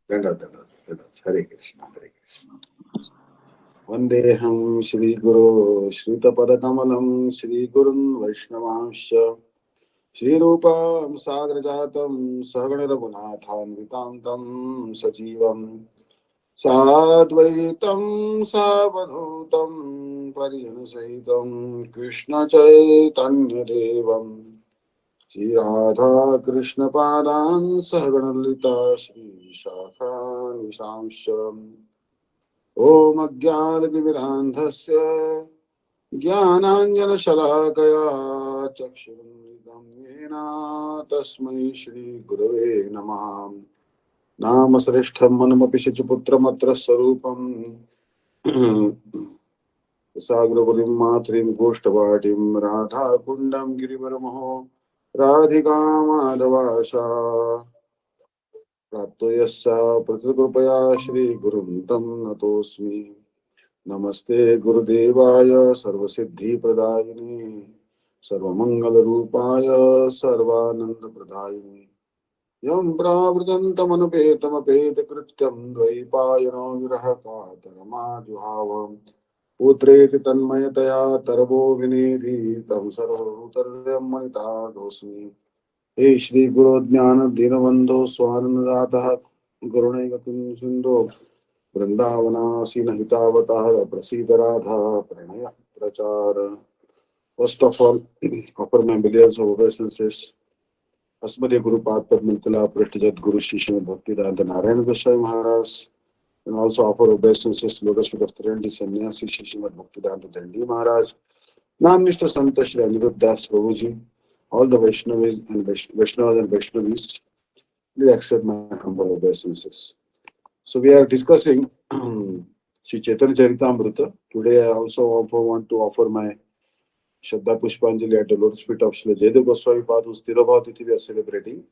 Dandavat. Hare Krishna, Hare Krishna. Vandeham Shri Guru Shrita Kamalam Shri Gurun Vaishnavansha Shri Rupam Sagrajatam Sahagana Raghunathan Vitantam Sajivam Sadvaitam Savadhutam Parijanasaitam Krishna Chaitanya Devam Shri Radha Krishna Padan Sahaganalita Shri Shakha Nishamsham Om Ajnanatimirandhasya Jnananjana-shalakaya Chakshurunmilitam Yena Tasmai Shri Gurave Namaha Namasreshtham Manamapi Shachuputramatra Sarupam Sagrapurim Matrim Goshtavatim Radha Kundam Girivaramaho Radhika Madhavasha Prapto Yassa Pratikrupaya Shri Guruntam Natosmi Namaste Gurudevaya Sarvasiddhi Pradayini Sarvamangala Rupaya Sarvananda Pradayini Yam Pravritantam Apeta Krityam Dvaipayano Virahaka Tarama Juhavam Putreti Tanmayataya Tarabo Vinidhi Tam Sarvutaryam Manita Dosmi Hey Shri Guru Jnana Dinabandho Swanandata Gurunaigatum Sindho Vrindavana Sinahitavata Prasida Radha Pranaya Prachara. First of all, offer my millions of obeisances. Asmade Guru Padma Mantala Prashtijat Guru Shishma Bhakti-Vidanta Narayana Goswami Maharaj. And also offer obeisances to Lotus Feet of Trineity Sannyasi Shishma Bhakti-Vidanta Dandi Maharaj. Namnishta Santa Shri Aniruddha Das Prabhuji. All the Vaishnavis and Vaishnavas and Vaishnavis, please accept my humble obeisances. So we are discussing Sri Chaitanya Caritamrta. Today I also want to offer my Shraddha Pushpanjali at the Lotus feet of Srila Jaydev Goswami Pad, whose Tirabhavati we are celebrating.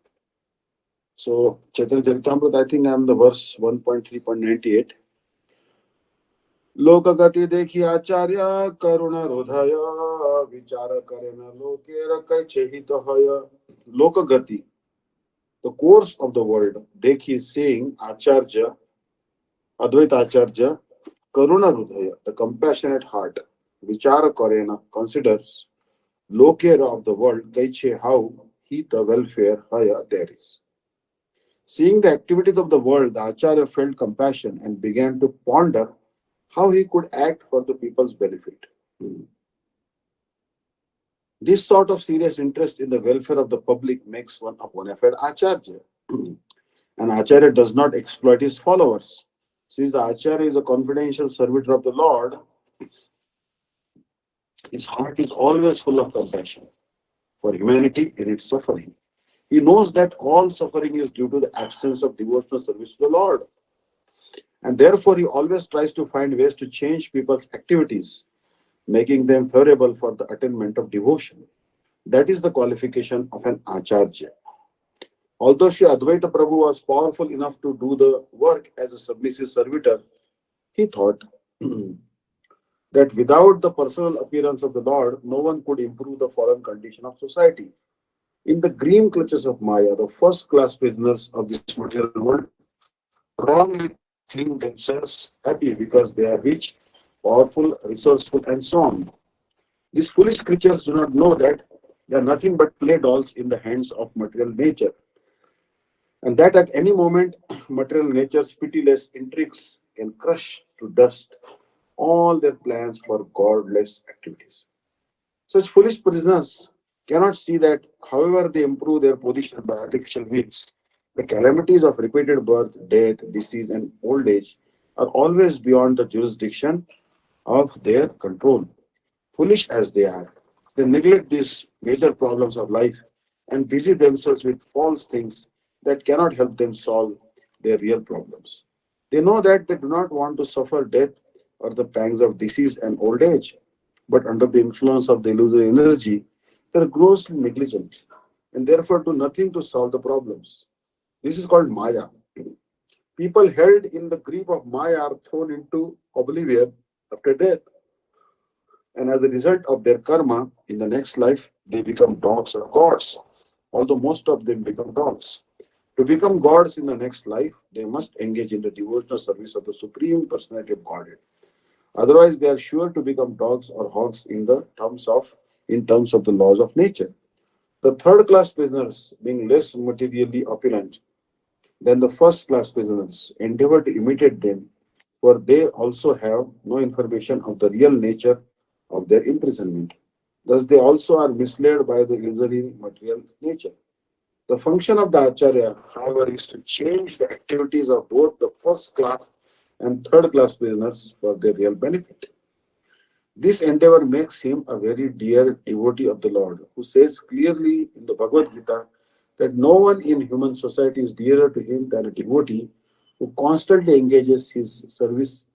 So Chaitanya Caritamrta, I think I am the verse 1.3.98. Lokagati dekhi acharya karuna rodhaya vichara karena lokera kaiche hitohaya. Lokagati, the course of the world. Dekhi is saying Acharya, Advaita Acharya, Karuna Hridaya, the compassionate heart, Vichara Karena, considers Lokera of the world, Kaiche, how he the welfare haya there is. Seeing the activities of the world, the Acharya felt compassion and began to ponder how he could act for the people's benefit. This sort of serious interest in the welfare of the public makes one a bona fide Acharya. An Acharya does not exploit his followers. Since the Acharya is a confidential servitor of the Lord, his heart is always full of compassion for humanity in its suffering. He knows that all suffering is due to the absence of devotional service to the Lord. And therefore, he always tries to find ways to change people's activities, making them favorable for the attainment of devotion. That is the qualification of an Acharya. Although Sri Advaita Prabhu was powerful enough to do the work as a submissive servitor, he thought that without the personal appearance of the Lord, no one could improve the fallen condition of society. In the grim clutches of Maya, the first-class prisoners of this material world wrongly think themselves happy because they are rich, powerful, resourceful, and so on. These foolish creatures do not know that they are nothing but play dolls in the hands of material nature, and that at any moment, material nature's pitiless intrigues can crush to dust all their plans for godless activities. Such foolish prisoners cannot see that, however they improve their position by artificial means, the calamities of repeated birth, death, disease, and old age are always beyond the jurisdiction of their control. Foolish as they are, they neglect these major problems of life and busy themselves with false things that cannot help them solve their real problems. They know that they do not want to suffer death or the pangs of disease and old age, but under the influence of the illusory energy, they are grossly negligent and therefore do nothing to solve the problems. This is called Maya. People held in the grip of Maya are thrown into oblivion after death, and as a result of their karma, in the next life, they become dogs or gods, although most of them become dogs. To become gods in the next life, they must engage in the devotional service of the Supreme Personality of Godhead. Otherwise, they are sure to become dogs or hogs in terms of the laws of nature. The third class prisoners, being less materially opulent than the first class prisoners, endeavor to imitate them, for they also have no information of the real nature of their imprisonment. Thus, they also are misled by the illusory material nature. The function of the Acharya, however, is to change the activities of both the first class and third class prisoners for their real benefit. This endeavor makes him a very dear devotee of the Lord, who says clearly in the Bhagavad Gita that no one in human society is dearer to him than a devotee who constantly engages his service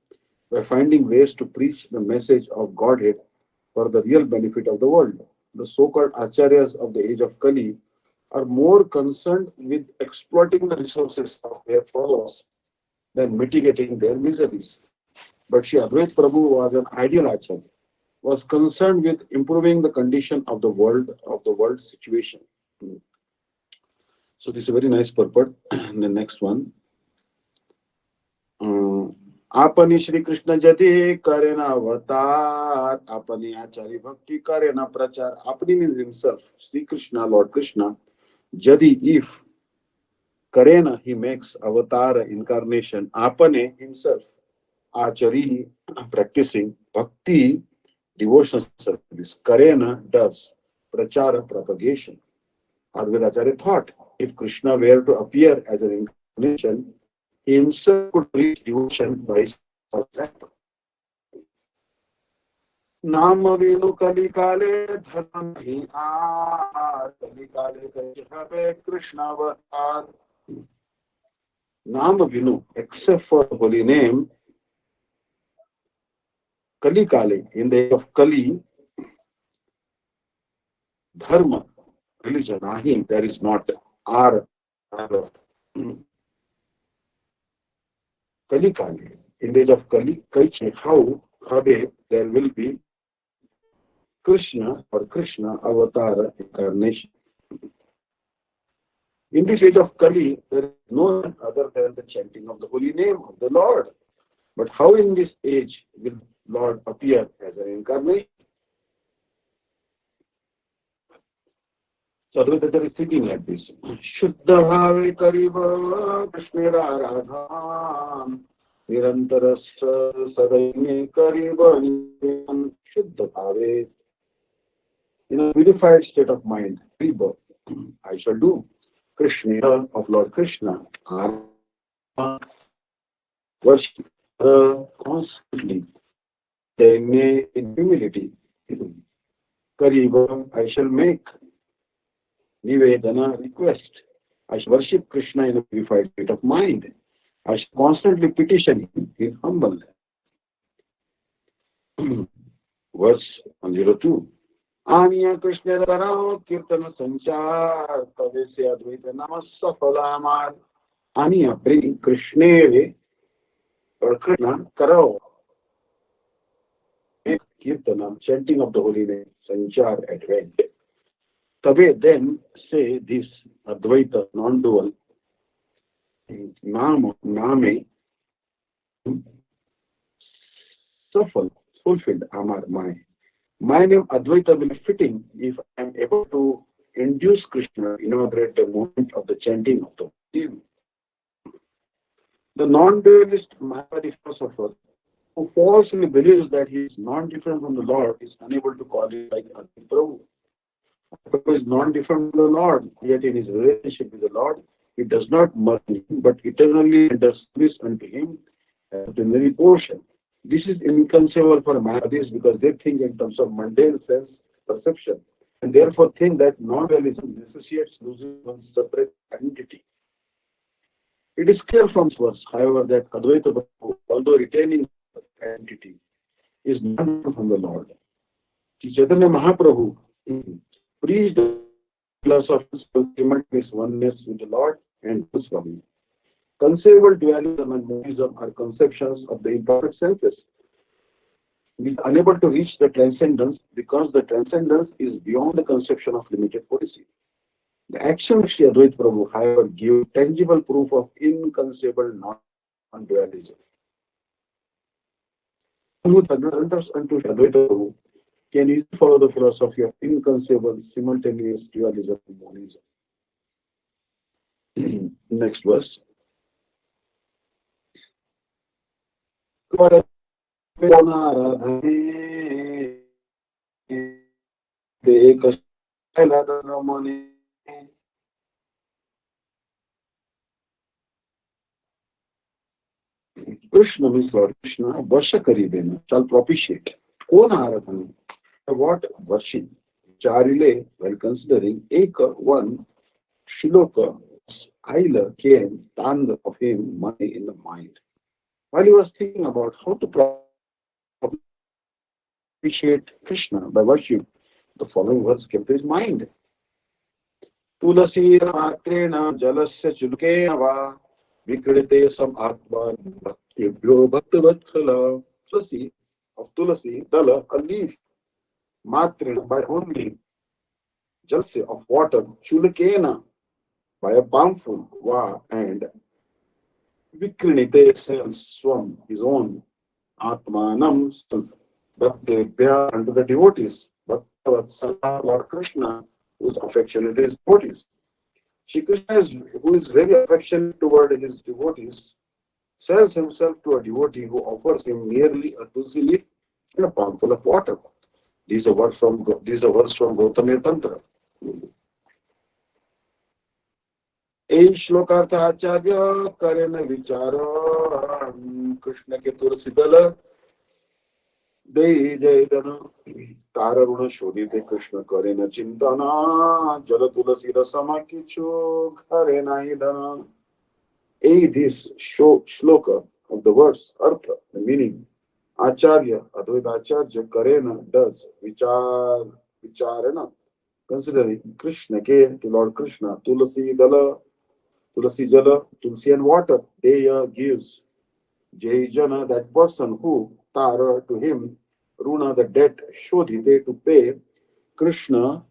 by finding ways to preach the message of Godhead for the real benefit of the world. The so-called acharyas of the age of Kali are more concerned with exploiting the resources of their followers than mitigating their miseries. But Sri Advait Prabhu was an ideal acharya, was concerned with improving the condition of the world situation. So this is a very nice purport. The next one. आपनी श्री कृष्ण जति करे ना अवतार अपनी आचार्य भक्ति करे ना प्रचार. Apani means himself, Sri Krishna, Lord Krishna. Jadi, if Karena, he makes avatar incarnation. Apane, himself. Achari, practicing. Bhakti, devotional service. Karena, does. Prachara, propagation. Advaita Acharya thought, if Krishna were to appear as an incarnation, he himself could reach devotion by his example. नाम वेणु कली काले धर्म ही are कली काले कहे कृष्ण अवतार. Nama Vinu, except for the holy name, Kali Kale, in the age of Kali, Dharma, religion, Ahi, there is not R. Kali Kale, in the age of Kali, Kaichi, how, there will be Krishna or Krishna Avatara incarnation. In this age of Kali, there is no one other than the chanting of the holy name of the Lord. But how in this age will Lord appear as an incarnation? So Advaita is thinking like this. Shuddha bhave kariva Krishnera radham nirantarasya sadaime kariva Shuddha bhave. In a purified state of mind, kariva, I shall do Krishna of Lord Krishna, worship constantly, in humility. Kariva, I shall make Nivedana, request. I shall worship Krishna in a purified state of mind. I shall constantly petition him in humbleness. Verse 102. Aniya Krishna Karao Kirtana Sanchar Tavesya Advaita Nama Safalamar. Aniya, bring Krishna or Krishna Karao. Make Kirtanam, chanting of the holy name, Sanchar, advent. Tabe, then say this Advaita, non-dual, Name, fulfilled, Amar, my. My name Advaita will be fitting if I am able to induce Krishna, inaugurate the movement of the chanting of the name. The non-dualist Mayavadi philosopher who falsely believes that he is non-different from the Lord is unable to call it like Advaita Prabhu. Prabhu is non-different from the Lord, yet in his relationship with the Lord, he does not merge him, but eternally renders service unto him as a primary portion. This is inconceivable for Mayavadis because they think in terms of mundane sense perception and therefore think that non-dualism necessitates losing one's separate identity. It is clear from this verse, however, that Advaita Prabhu, although retaining identity, is not from the Lord. Caitanya Mahaprabhu preached the philosophy's simultaneous oneness with the Lord and was from him. Conceivable dualism and monism are conceptions of the imperfect senses. We are unable to reach the transcendence because the transcendence is beyond the conception of limited potency. The action of Sri Advaita Prabhu, however, give tangible proof of inconceivable non-dualism. One who surrenders unto Sri Advaita Prabhu can easily follow the philosophy of inconceivable simultaneous dualism and monism. Next verse. Krishna means Lord Krishna, Varsha Karidena, shall propitiate. Kona Aradhana, what worship? Charile, while considering Eka, one, Shiloka, Aila came, tand of him, money in the mind. While he was thinking about how to propitiate Krishna by worship, the following words came to his mind. Tulasi Matrena Jalasya Chulkena Va Vikrite Sam Atma Bhaktibhyo Bhaktivatsala. Tulasi of Tulasi, Dala, a leaf, Matrena by only, Jalasya of water, Chulkena by a palmful, Va and Vikrinite sells Swam, his own, Atmanam self, Bhaktibhya unto the devotees, Bhaktivatsala, Lord Krishna, whose affectionate is devotees. Shri Krishna, who is very affectionate toward his devotees, sells himself to a devotee who offers him merely a tulsi leaf and a palmful of water. These are words from Gautamiya Tantra. A shlokartha acharya karena vichara Krishna ke tulsi dala de jaydana Tara runa shodhite Krishna karena chintana jala tulasi rasama kichu karena hidana. This shloka of the verse, artha, the meaning, Acharya, Advaita Acharya, Karena, does, Vicharana, considering Krishna, to Lord Krishna, Tulasi Dala, Tulasi Jala, Tulsi and water, Deya gives, Jayjana, that person who, Tara, to him, Runa, the debt, Shodhite, to pay, Krishna,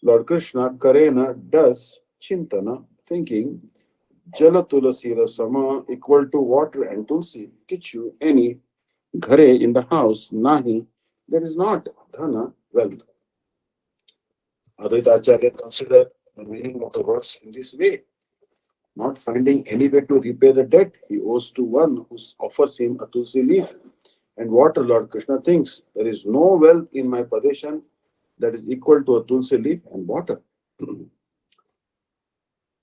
Lord Krishna, Karena, does, Chintana, thinking, Jala tulasi rasama equal to water and tulsi. Kichu, any, ghare in the house, nahi, there is not dhana, wealth. Advaita Acharya considered the meaning of the words in this way. Not finding any way to repay the debt he owes to one who offers him a tulsi leaf and water, Lord Krishna thinks, there is no wealth in my possession that is equal to a tulsi leaf and water.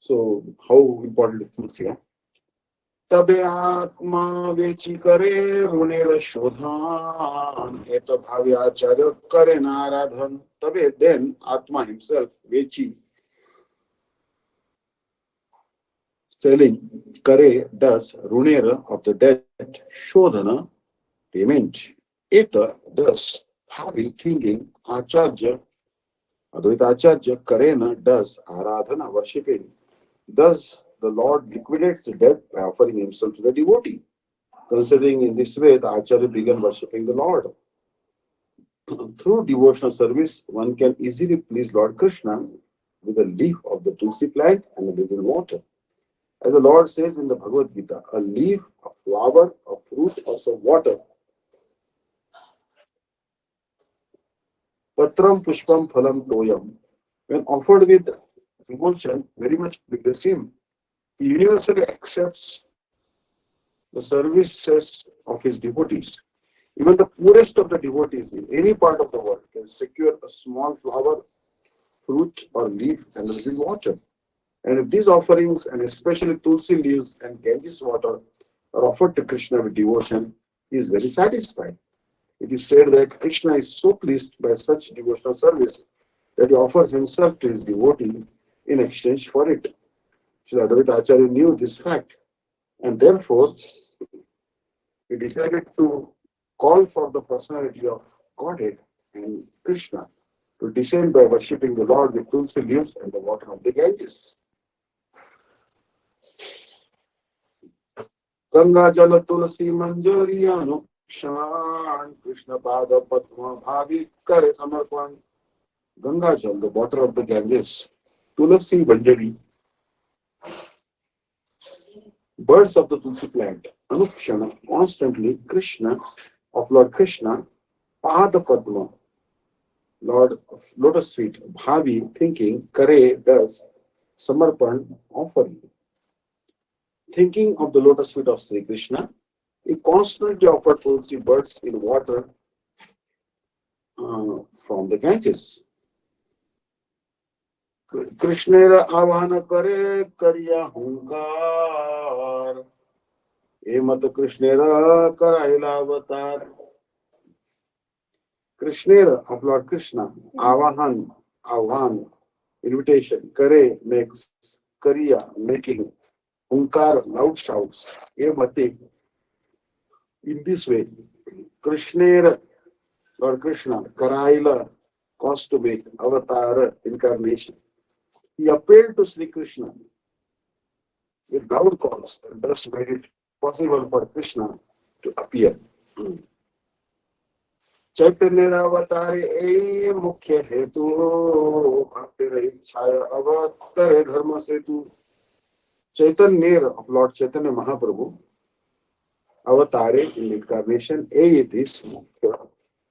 So, how important is tulsi? तबे आत्मा वेची करे ऋणेर शोधान एत भावी आचार्य करे नाराधन. तबे then Atma himself vechi selling kare does runera of the debt shodhana payment. Eta does bhavi thinking acharya Advaita Acharya karena does aradhana worshipping. Thus the Lord liquidates the debt by offering himself to the devotee. Considering in this way, the Acharya began worshipping the Lord. Through devotional service, one can easily please Lord Krishna with a leaf of the tulsi plant and a little water. As the Lord says in the Bhagavad Gita, a leaf, a flower, a fruit, or some water. Patram pushpam phalam toyam. When offered with devotion, very much like the same. He universally accepts the services of his devotees. Even the poorest of the devotees in any part of the world can secure a small flower, fruit, or leaf and a little water. And if these offerings, and especially tulsi leaves and Ganges water, are offered to Krishna with devotion, he is very satisfied. It is said that Krishna is so pleased by such devotional service that he offers himself to his devotee in exchange for it. Sri Advaita Acharya knew this fact, and therefore he decided to call for the personality of Godhead and Krishna to descend by worshipping the Lord with tulsi leaves and the water of the Ganges. Ganga Jala Tulsi Manjari Anukshan Krishna Pada Padma Bhavi Kare Samarpan. Ganga Jal, the water of the Ganges, Tulasi Banjari, birds of the Tulsi plant, Anukshana, constantly, Krishna, of Lord Krishna, Pada Padma, Lord Lotus feet, Bhavi, thinking, Kare, does, Samarpan, offering. Thinking of the lotus feet of Sri Krishna, he constantly offered Tulsi birds in water from the Ganges. Krishnera Avana Kare Karya Hunkar. Emat Krishnera Karaila Avatar. Krishnera of Lord Krishna, Avan, invitation, Kare makes, Kariya, making, Hunkar, loud shouts, Emate, in this way, Krishnera, Lord Krishna, Karaila, caused to make, Avatar, incarnation. He appealed to Sri Krishna with loud calls and thus made it possible for Krishna to appear. चैतन्य अवतारे ए मुख्य हेतु भक्ति इच्छाय अवतरे धर्म सेतु Chaitanya of Lord Chaitanya Mahaprabhu Avatare in incarnation A it is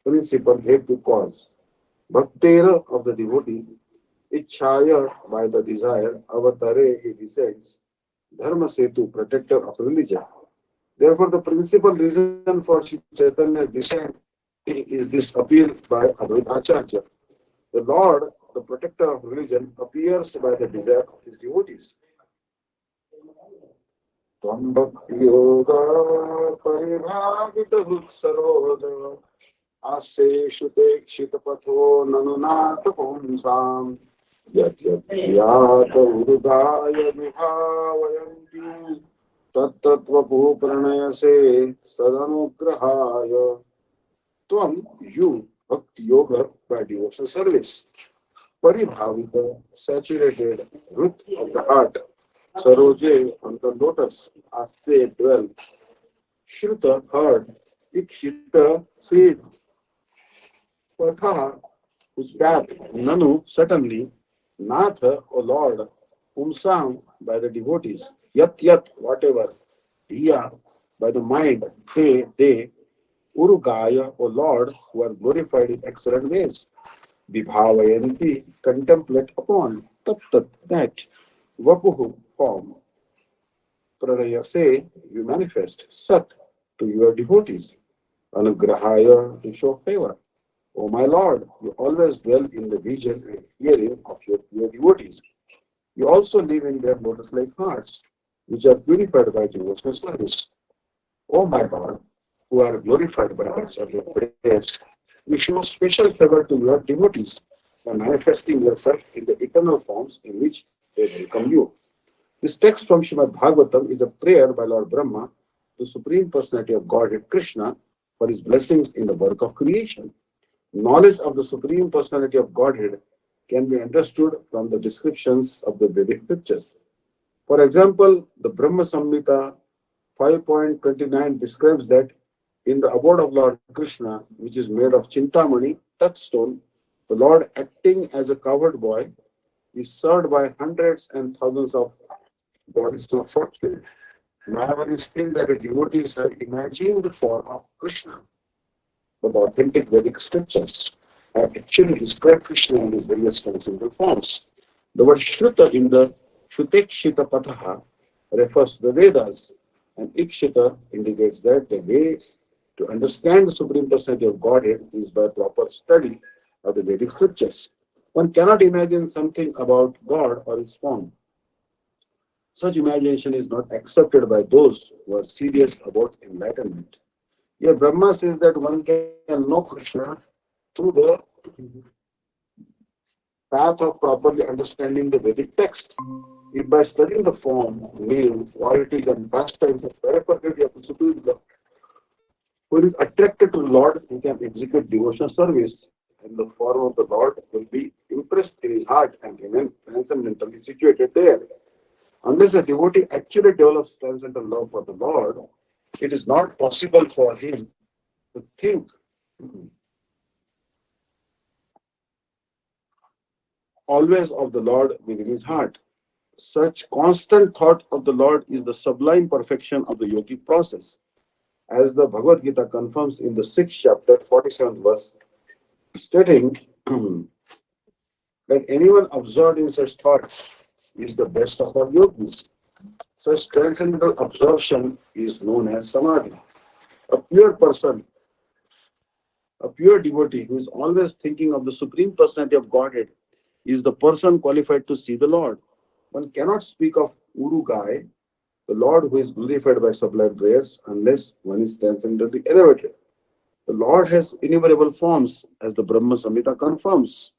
principle hetu cause Bhaktera of the devotee Ichchaya by the desire Avatare he descends Dharma Setu protector of religion. Therefore the principal reason for Chaitanya descent is this appeal by Advaita Acharya. The Lord, the protector of religion, appears by the desire of his devotees. Tvam bhakti yoga paribhagita hutsaroda ase shute kshita patho nanunata pumsam yat yat yata urudaya vibhavayanti tat tattvapu pranayase sadanugrahaya. Tvam, you, bhakti yoga by devotional service. Paribhavita, saturated, root of the heart. Saroje, on the lotus. Aste, dwell. Shruta, heard. Ikshita, feed. Patha, whose path. Nanu, certainly. Natha, O Lord. Pumsam, by the devotees. Yat yat, whatever. Dhiya, by the mind. They. Urugaya, O Lord, who are glorified in excellent ways. Vibhavayanti, contemplate upon. Tat tat, that. Vapuhu, form. Pranayase, you manifest. Sat, to your devotees. Anugrahaya, to show favor. O my Lord, you always dwell in the vision and hearing of your devotees. You also live in their lotus-like hearts, which are purified by devotional service. O my God, who are glorified by us of your prayers, you show special favor to your devotees by manifesting yourself in the eternal forms in which they welcome you. This text from Srimad Bhagavatam is a prayer by Lord Brahma, the Supreme Personality of Godhead Krishna, for his blessings in the work of creation. Knowledge of the Supreme Personality of Godhead can be understood from the descriptions of the Vedic scriptures. For example, the Brahma Samhita 5.29 describes that in the abode of Lord Krishna, which is made of Chintamani, touchstone, the Lord acting as a cowherd boy is served by hundreds and thousands of bodies to fortune. Mahavari's think that the devotees have imagined the form of Krishna, but the authentic Vedic scriptures have actually described Krishna in his various transcendental forms. The word Shruta in the Shutekshita Pataha refers to the Vedas, and Ikshita indicates that the way to understand the Supreme Personality of Godhead is by proper study of the Vedic scriptures. One cannot imagine something about God or his form. Such imagination is not accepted by those who are serious about enlightenment. Here, Brahma says that one can know Krishna through the path of properly understanding the Vedic text. If by studying the form, name, qualities, and pastimes of periphery of the Supreme Lord, who is attracted to the Lord, he can execute devotional service, and the form of the Lord will be impressed in his heart and remain transcendentally situated there. Unless a devotee actually develops transcendental love for the Lord, it is not possible for him to think always of the Lord within his heart. Such constant thought of the Lord is the sublime perfection of the yogic process. As the Bhagavad Gita confirms in the 6th chapter, 47th verse, stating that anyone absorbed in such thoughts is the best of our yogis. Such transcendental absorption is known as samadhi. A pure person, a pure devotee who is always thinking of the Supreme Personality of Godhead is the person qualified to see the Lord. One cannot speak of Urugai, the Lord who is glorified by sublime prayers, unless one is transcendently elevated. The Lord has innumerable forms, as the Brahma Samhita confirms.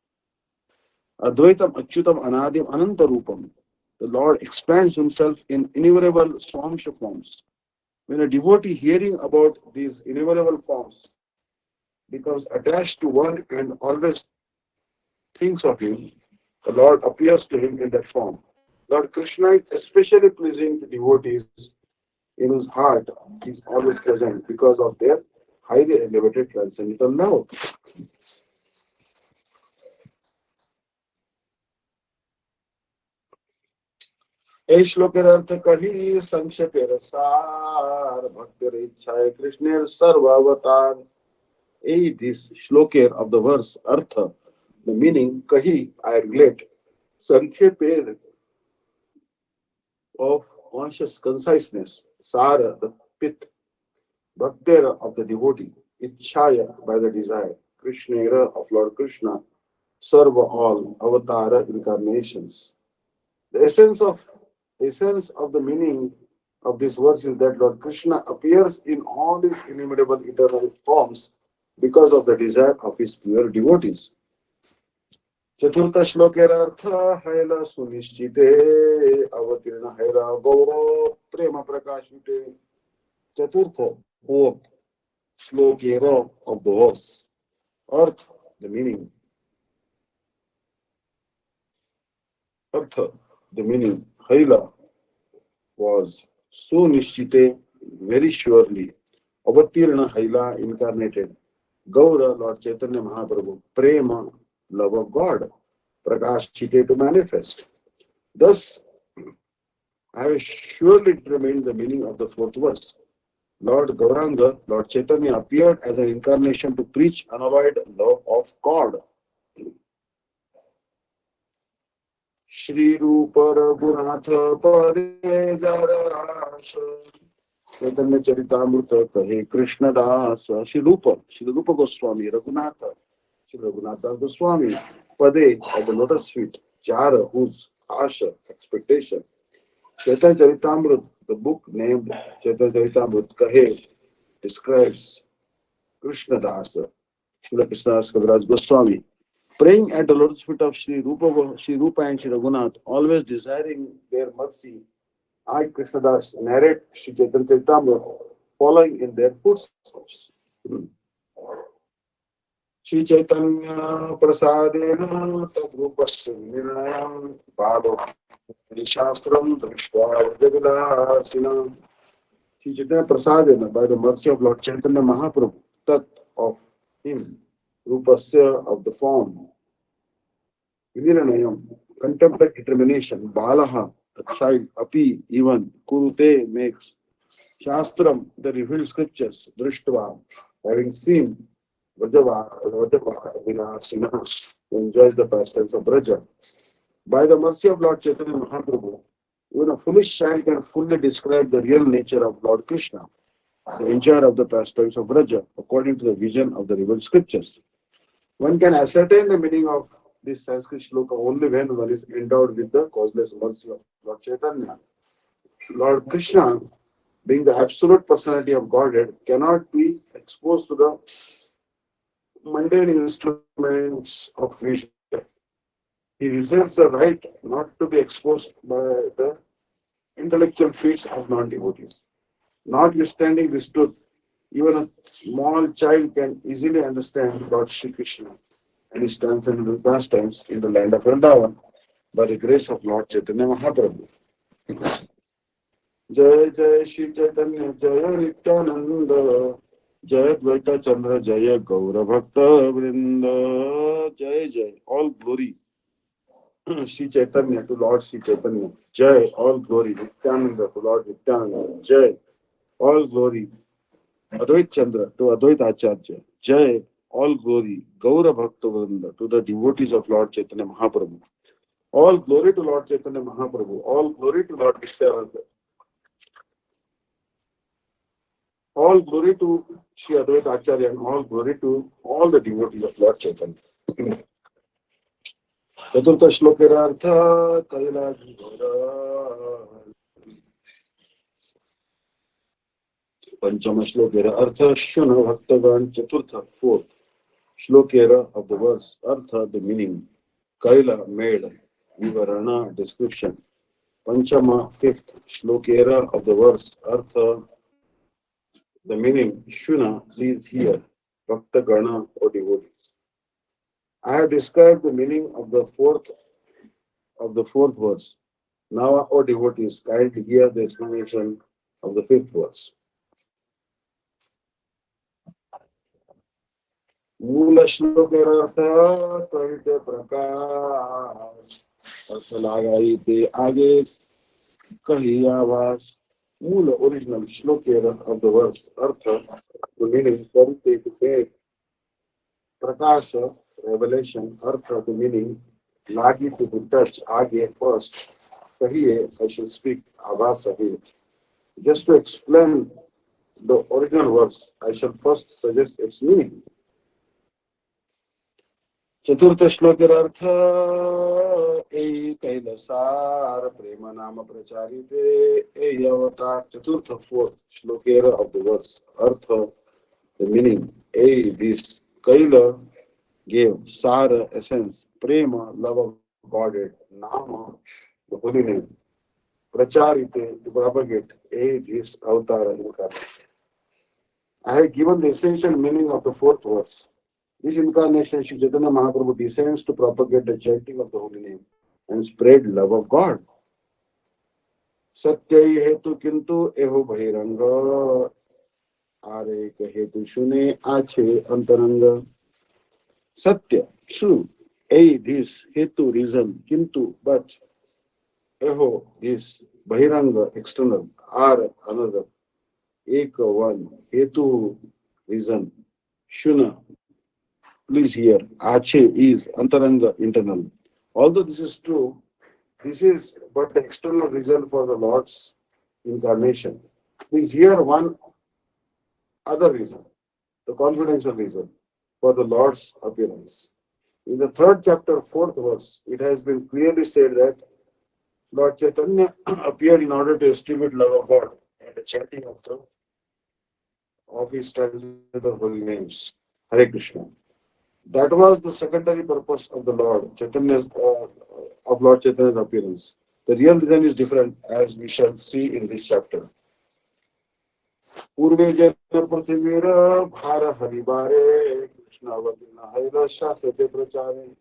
Advaitam Achyutam Anadim Ananta Rupam. The Lord expands himself in innumerable Swamsha forms. When a devotee hearing about these innumerable forms becomes attached to one and always thinks of him, the Lord appears to him in that form. Lord Krishna is especially pleasing to devotees in whose heart is always present because of their highly elevated transcendental love. এই শ্লোকের अर्थ कही संक्षेपेर सार भक्तेर इच्छाय कृष्णेर सर्वावतार. This shloker of the verse artha, the meaning kahi, I relate sanksheper of conscious conciseness, sara the pith, bhaktera of the devotee, ichhaya by the desire, krishnera of Lord Krishna, sarva all avatara incarnations. The essence of the meaning of this verse is that Lord Krishna appears in all his innumerable eternal forms because of the desire of his pure devotees. Chaturtha shlokera artha haila sunishchite avatirna haira gauro prema prakashite. Chaturtha, fourth shlokera of the verse. Arth, the meaning. Artha, the meaning. Haila was sunishchite, very surely. Avatirna haila, incarnated. Gaura, Lord Chaitanya Mahaprabhu, prema, love of God, prakashite, to manifest. Thus, I have surely determined the meaning of the fourth verse. Lord Gauranga, Lord Chaitanya appeared as an incarnation to preach unalloyed love of God. Shri Rupa Raghunatha Pare Jarasha Caitanya Caritamrta Kahe Krishna Dasa. Shri Rupa Goswami, Raghunatha, Shri Raghunatha Goswami, Pade, at the lotus feet, Jara, whose Asha, expectation. Caitanya Caritamrta, the book named Caitanya Caritamrta Kahe, describes Krishna Dasa, Shri Krishna Das Kaviraj Goswami, praying at the lotus feet of Shri Rupa and Shri Raghunath, always desiring their mercy. I, Krishnadas, narrate Shri Chaitanya Caritamrta, following in their footsteps. Shri Chaitanya Prasadena Tadrupasya Nirnayam Bhalo Shastram Drishva Jagadasina. Shri Chaitanya Prasadena, by the mercy of Lord Chaitanya Mahaprabhu, Tat of him, Rupasya of the form, Nirnayam, contemplate determination, Balaha, the child, Api, even, Kurute, makes, Shastram, the revealed scriptures, Drishtva, having seen, Vajava Vinasina, enjoys the pastimes of Braja. By the mercy of Lord Chaitanya Mahaprabhu, even a foolish child can fully describe the real nature of Lord Krishna, the enjoyer of the pastimes of Braja, according to the vision of the revealed scriptures. One can ascertain the meaning of this Sanskrit shloka only when one is endowed with the causeless mercy of Lord Chaitanya. Lord Krishna, being the absolute personality of Godhead, cannot be exposed to the mundane instruments of vision. He reserves the right not to be exposed by the intellectual feats of non-devotees. Notwithstanding this truth, even a small child can easily understand Lord Shri Krishna and his transcendental pastimes in the land of Vrindavan by the grace of Lord Chaitanya Mahaprabhu. Jai Jai Shri Chaitanya Jaya Nityananda Jai Dvaita Chandra Jaya Gaura Bhakta Vrinda. Jai Jai, all glory Sri Chaitanya to Lord Sri Chaitanya. Jai, all glory. Nityananda to Lord Nityananda. Jai, all glory. Advait Chandra to Advait Acharya. Jai, all glory. Gaura Bhakta to the devotees of Lord Chaitanya Mahaprabhu. All glory to Lord Chaitanya Mahaprabhu. All glory to Lord Nityananda. All glory to Sri Advaita Acharya and all glory to all the devotees of Lord Chaitanya. चतुर्थ श्लोकेर अर्थ कैलास पंचम श्लोकेर अर्थ शुन भक्तगण चतुर्थ fourth श्लोकेर of the verse अर्थ the meaning kaila made vivarana description panchama fifth श्लोकेर of the verse अर्थ the meaning shuna please hear bhaktagana or devotees. I have described the meaning of the fourth verse. Now, O devotees, kindly hear the explanation of the fifth verse. मूल श्लोकेर अर्थ कहिते प्रकाश अर्थ लगाई ते आगे कही आवाज मूल original श्लोकेर of the verse अर्थ the meaning कहिते to make Prakash revelation earth the meaning lagi to be touch आगे first कहिए I shall speak आवाज सही. Just to explain the original verse, I shall first suggest its meaning. चतुर्थ श्लोकेर अर्थ कैलसार प्रेम नाम प्रचारिते ए अवतार चतुर्थ फोर्थ श्लोकेर of the verse अर्थ the meaning a this kaila gave sar essence prema love of godhead nama the holy name pracharite to propagate a this avatar incarnation. I have given the essential meaning of the fourth verse. This incarnation, Sri Chaitanya Mahaprabhu descends to propagate the chanting of the holy name and spread love of God. Satyai hetu kintu eho bahiranga are hetu shune ache antaranga. Satya, true, a this hetu reason, kintu but eho this bahiranga external are another. Eka one hetu reason shuna please hear ache is antaranga internal. Although this is true, this is but the external reason for the Lord's incarnation. Please hear one other reason, the confidential reason for the Lord's appearance. In the third chapter, fourth verse, it has been clearly said that Lord Chaitanya appeared in order to estimate love of God and the chanting of his transcendental holy names. Hare Krishna. That was the secondary purpose of the Lord Chaitanya's of Lord Chaitanya's appearance. The real reason is different, as we shall see in this chapter. Purve jana prithivira bhara haribare Krishna avadina haila shasate prachare.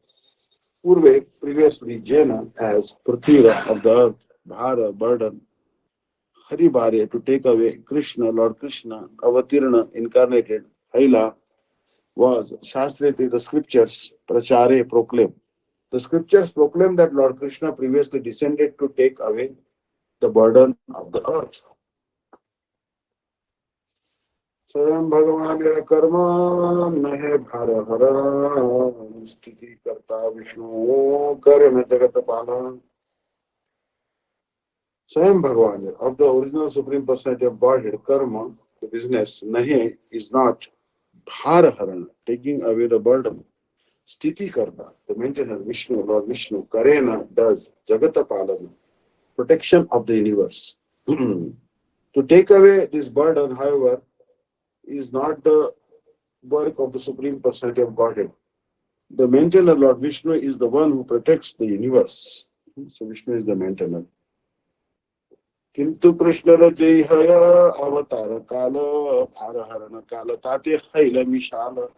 Purve, previously Jana as Prithira of the earth, bhara burden, haribare to take away Krishna, Lord Krishna, avatirna incarnated, haila was Shastriti, the scriptures, prachare, proclaim. The scriptures proclaim that Lord Krishna previously descended to take away the burden of the earth. Swayam Bhagavan Karma Nahe Bhara Hara Sthiti Karta Vishnu Karma Jagata Pala. Swayam Bhagavan of the original Supreme Personality of Godhead, Karma, the business, Nahe is not Bhara Harana, taking away the burden. Sthiti Karta, the maintainer Vishnu, Lord Vishnu, Karena does Jagata Palana, protection of the universe. To take away this burden, however, is not the work of the Supreme Personality of Godhead. The maintainer, Lord Vishnu, is the one who protects the universe. So Vishnu is the maintainer. Kintu Krishna Rajaya Avatara Kala Bharaharana Kala Tate Haila Mishala.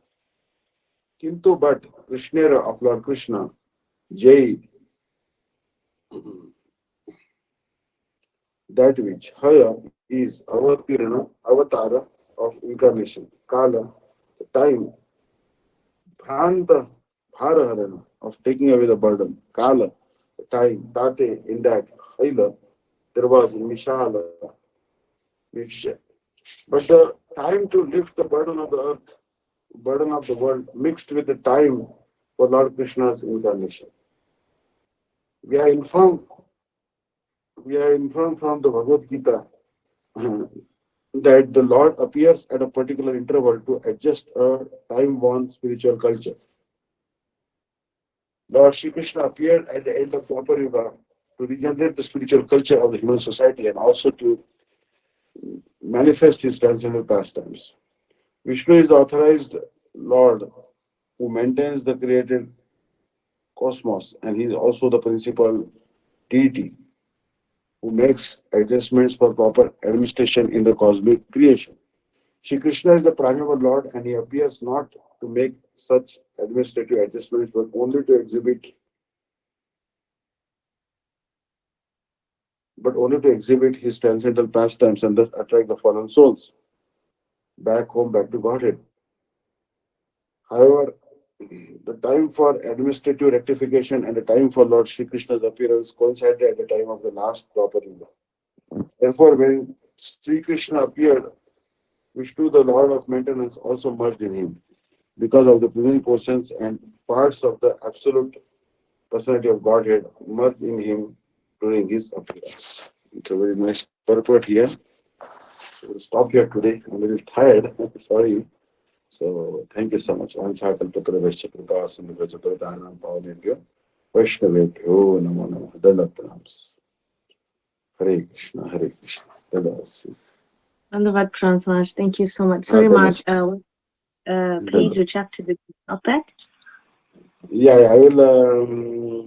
Kintu but Krishna of Lord Krishna, Jai, that which Haya is Avatirana, Avatara of incarnation, Kala, the time, Bhanta, Bharaharana, of taking away the burden, Kala, time, Tate, in that Haila, there was Mishala, Misha. But the time to lift the burden of the earth, burden of the world, mixed with the time for Lord Krishna's incarnation. We are informed, we are informed from the Bhagavad Gita that the Lord appears at a particular interval to adjust a time-worn spiritual culture. Lord Sri Krishna appeared at the end of Dwapar Yuga to regenerate the spiritual culture of the human society and also to manifest his transcendental pastimes. Vishnu is the authorized Lord who maintains the created cosmos, and he is also the principal deity who makes adjustments for proper administration in the cosmic creation. Shri Krishna is the primeval Lord, and he appears not to make such administrative adjustments, but only to exhibit his transcendental pastimes and thus attract the fallen souls back home, back to Godhead. However, the time for administrative rectification and the time for Lord Shri Krishna's appearance coincided at the time of the last proper Yuga. Therefore, when Sri Krishna appeared, Vishnu, the Lord of maintenance, also merged in him because of the prevailing portions and parts of the absolute personality of Godhead merged in him during his appearance. It's a very nice purport here. We'll stop here today. I'm a little tired. Sorry. So thank you so much. Vaishnavebhyo namo namo. Dandavat Hare Krishna, Hare Krishna. Dandavat. Dhanyavad Pranam, Maharaj. Thank you so much. Sorry, Maharaj. Page or chapter did you of that? Yeah, I will.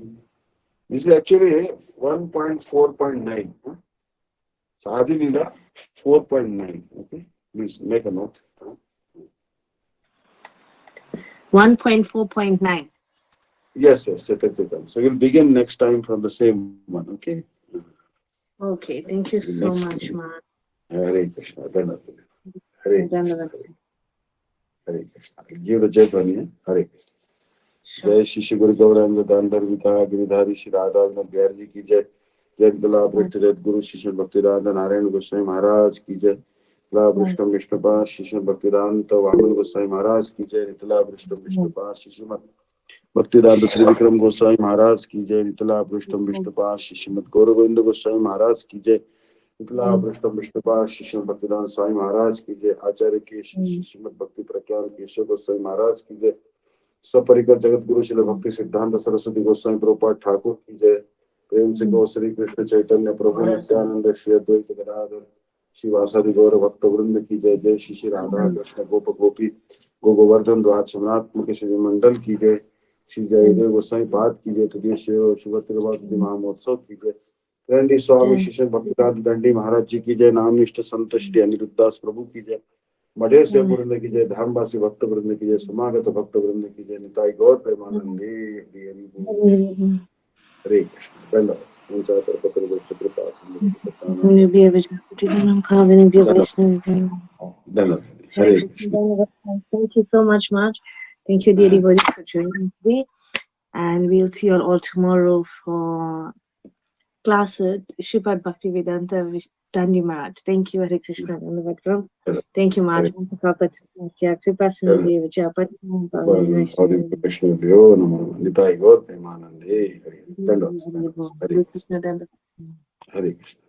This is actually 1.4.9. Sadhi Lila 4.9. Okay, please make a note. 1.4.9. Yes, Chaitanya. So we'll begin next time from the same one. Okay. Okay, thank you so much, Maharaj. Hare Krishna. Dandavat. Hare Krishna. Dhanyavad. Hare Krishna. Give the Jai Dhwani. Hare Krishna. Sure. जय श्री गुरु गौरांग दानधर विता गिरिधारी श्री राधा बिहार जी की जय। जय कला भट्ट जय गुरु शिष्य भक्तिदान नारायण गोस्वामी महाराज की जय। कला विष्णु विष्णुपाद शिष्य भक्तिदांत वामन गोस्वामी महाराज की जय। नितला विष्णु विष्णुपाद शिष्य भक्तिदांत त्रिविक्रम गोस्वामी महाराज की जय। नितला विष्णु विष्णुपाद शिष्यमद गौर गोविंद गोस्वामी महाराज की जय। नितला विष्णु विष्णुपाद शिष्य भक्तिदान स्वामी महाराज की जय। आचार्य के शिष्यमद भक्ति प्रज्ञान केशव गोस्वामी महाराज की जय। सपरिकर जगत गुरु शिल भक्ति सिद्धांत सरस्वती गोस्वामी प्रभुपाद ठाकुर की जय। प्रेम से गो श्री कृष्ण चैतन्य प्रभु नित्यानंद श्री अद्वैत गदाधर श्रीवासादि गौर भक्त वृंद की जय। जय श्री श्री राधा कृष्ण गोप गोपी गो गोवर्धन द्वार समनात्मक श्री मंडल की जय। श्री जयदेव गोस्वामी पाद की जय। तृतीय शुभ तिरुवाति महामहोत्सव की जय। दंडी स्वामी शिष्य भक्तिदान दंडी महाराज जी की जय। नाम निष्ठ संत श्री अनिरुद्दास प्रभु की जय। मढ़े से वृंद की जय। धामवासी भक्त वृंद की जय। समागत भक्त वृंद की जय। निताई गौर प्रेमानंदे हरे कृष्ण। धन्यवाद। हरे Krishna. Thank you so much, Maharaj. Thank you, dear devotees, for joining today. And we'll see you all tomorrow for class with Sripad Bhakti-Vidanta Vishnu Maharaj. Thank you, Hare Krishna. Thank you, Maharaj. वैष्णव्यो नमः। निताई गौर प्रेमानंदे हरे। धन्यवाद। हरे कृष्ण। हरे कृष्ण।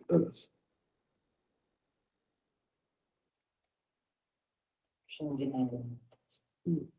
धन्यवाद।